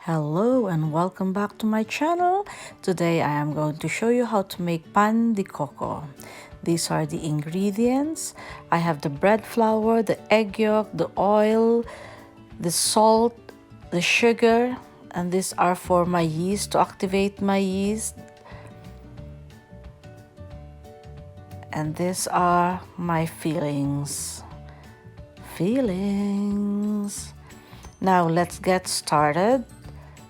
Hello and welcome back to my channel. Today I am going to show you how to make pan de coco. These are the ingredients. I have the bread flour, the egg yolk, the oil, the salt, the sugar, and these are for my yeast, to activate my yeast. And these are my fillings. Now let's get started.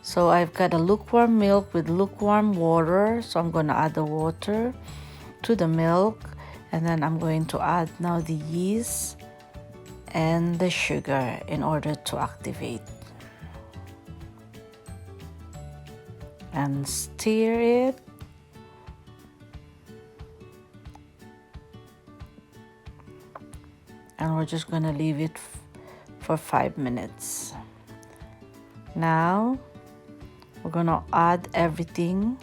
So I've got a lukewarm milk with lukewarm water. So I'm going to add the water to the milk, and then I'm going to add now the yeast and the sugar in order to activate. And stir it. And we're just going to leave it for 5 minutes. Now we're going to add everything.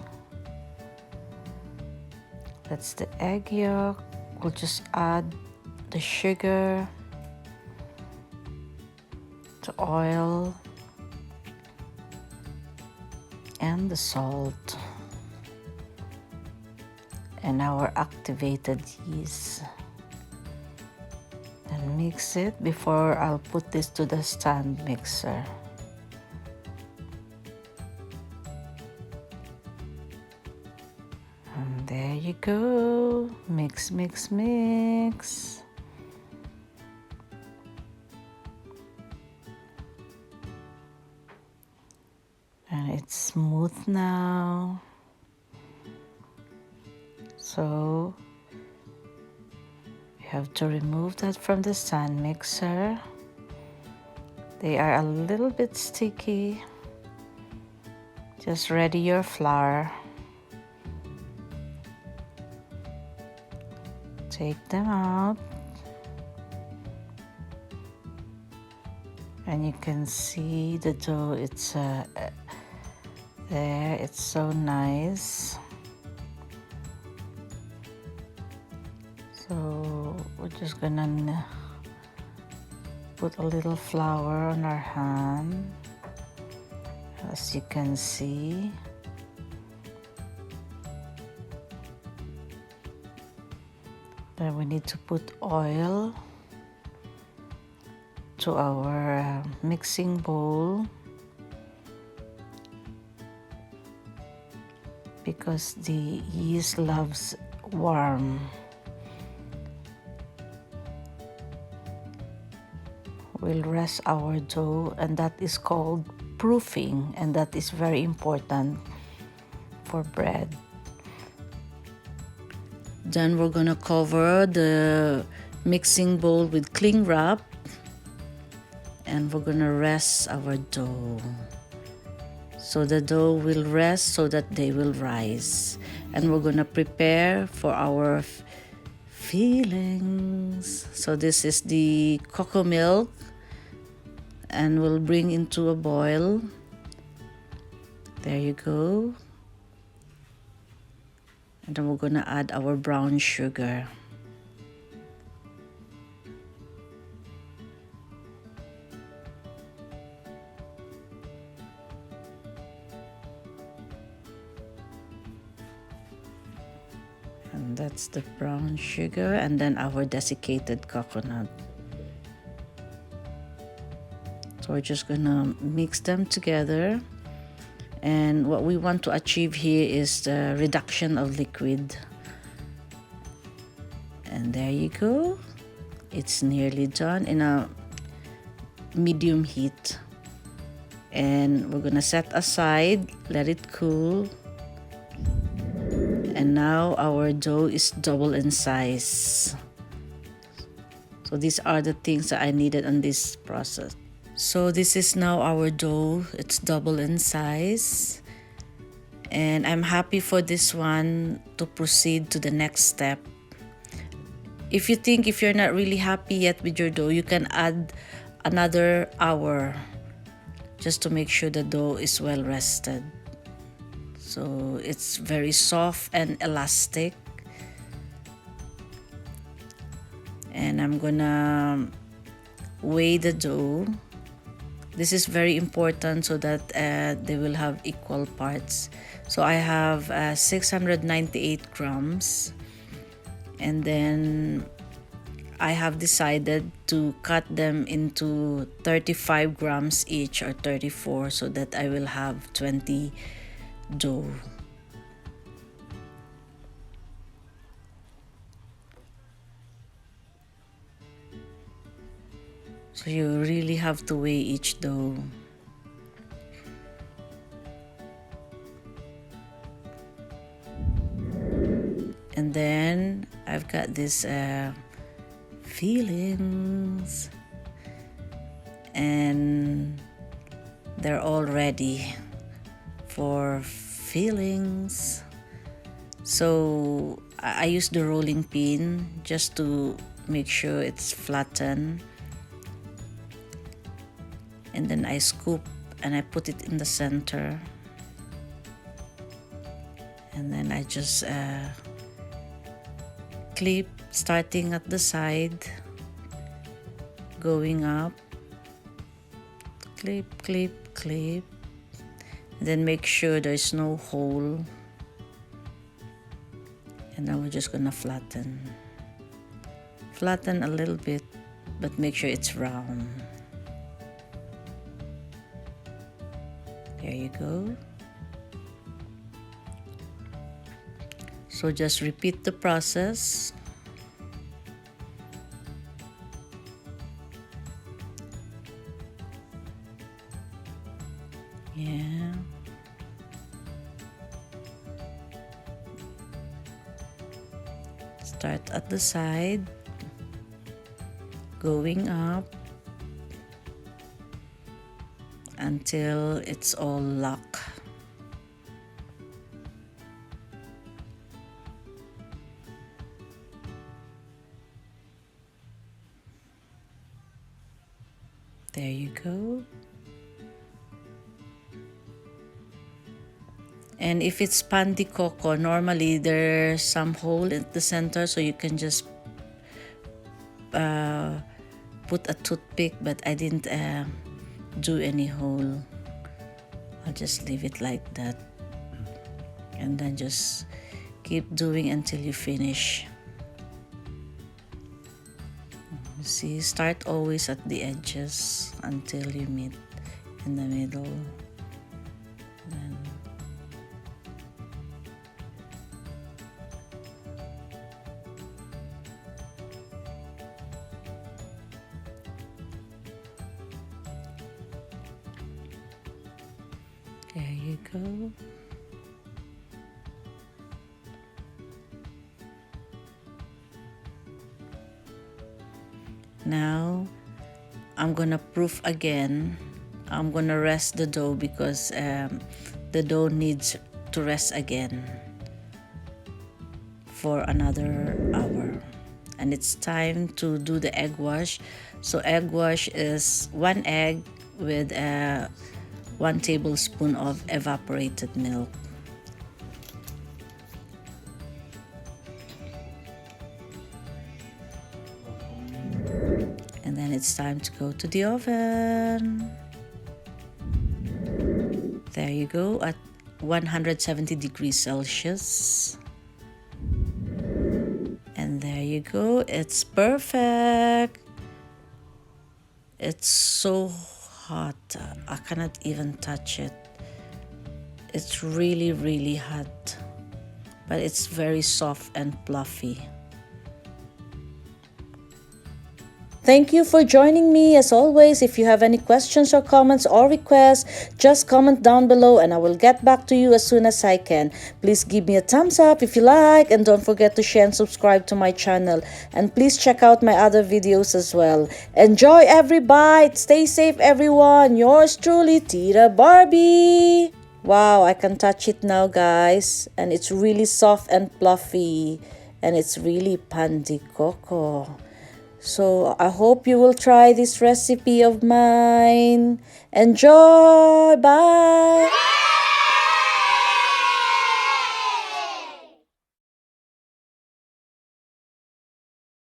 That's the egg yolk. We'll just add the sugar, the oil, and the salt, and our activated yeast. And mix it before I'll put this to the stand mixer. And there you go. Mix, mix, mix. And it's smooth now. So you have to remove that from the stand mixer. They are a little bit sticky. Just ready your flour. Take them out. And you can see the dough, it's there, it's so nice. So we're just gonna put a little flour on our hand, as you can see. Then we need to put oil to our mixing bowl, because the yeast loves warm. We'll rest our dough, and that is called proofing, and that is very important for bread. Then we're gonna cover the mixing bowl with cling wrap, and we're gonna rest our dough. So the dough will rest so that they will rise. And we're gonna prepare for our fillings. So this is the cocomilk, and we'll bring into a boil. There you go. And then we're gonna add our brown sugar. And that's the brown sugar, and then our desiccated coconut. So we're just gonna mix them together. And what we want to achieve here is the reduction of liquid. And there you go. It's nearly done in a medium heat. And we're gonna set aside, let it cool. And now our dough is double in size. So these are the things that I needed on this process. So this is now our dough. It's double in size. And I'm happy for this one to proceed to the next step. If you're not really happy yet with your dough, you can add another hour just to make sure the dough is well rested. So it's very soft and elastic. And I'm gonna weigh the dough This is very important so that they will have equal parts. So I have 698 grams, and then I have decided to cut them into 35 grams each, or 34, so that I will have 20 dough. So you really have to weigh each dough. And then I've got this fillings, and they're all ready for fillings. So I use the rolling pin just to make sure it's flattened, and then I scoop and I put it in the center, and then I just clip, starting at the side, going up, clip, clip, clip, and then make sure there's no hole, and now we're just gonna flatten a little bit, but make sure it's round. There you go. So just repeat the process. Yeah. Start at the side, going up until it's all locked. There you go. And if it's pan de coco, normally there's some hole at the center, so you can just put a toothpick, but I didn't do any hole. I'll just leave it like that, and then just keep doing until you finish. See, start always at the edges until you meet in the middle. Then there you go. Now I'm gonna proof again. I'm gonna rest the dough because the dough needs to rest again for another hour. And it's time to do the egg wash. So egg wash is 1 egg with 1 tablespoon of evaporated milk. And then it's time to go to the oven. There you go, at 170 degrees Celsius. And there you go, it's perfect. It's so hot, I cannot even touch it. It's really, really hot, but it's very soft and fluffy. Thank you for joining me. As always, if you have any questions or comments or requests, just comment down below and I will get back to you as soon as I can. Please give me a thumbs up if you like, and don't forget to share and subscribe to my channel. And please check out my other videos as well. Enjoy every bite. Stay safe, everyone. Yours truly, Tita Barbee. Wow, I can touch it now, guys. And it's really soft and fluffy. And it's really pan de coco. So I hope you will try this recipe of mine. Enjoy! Bye!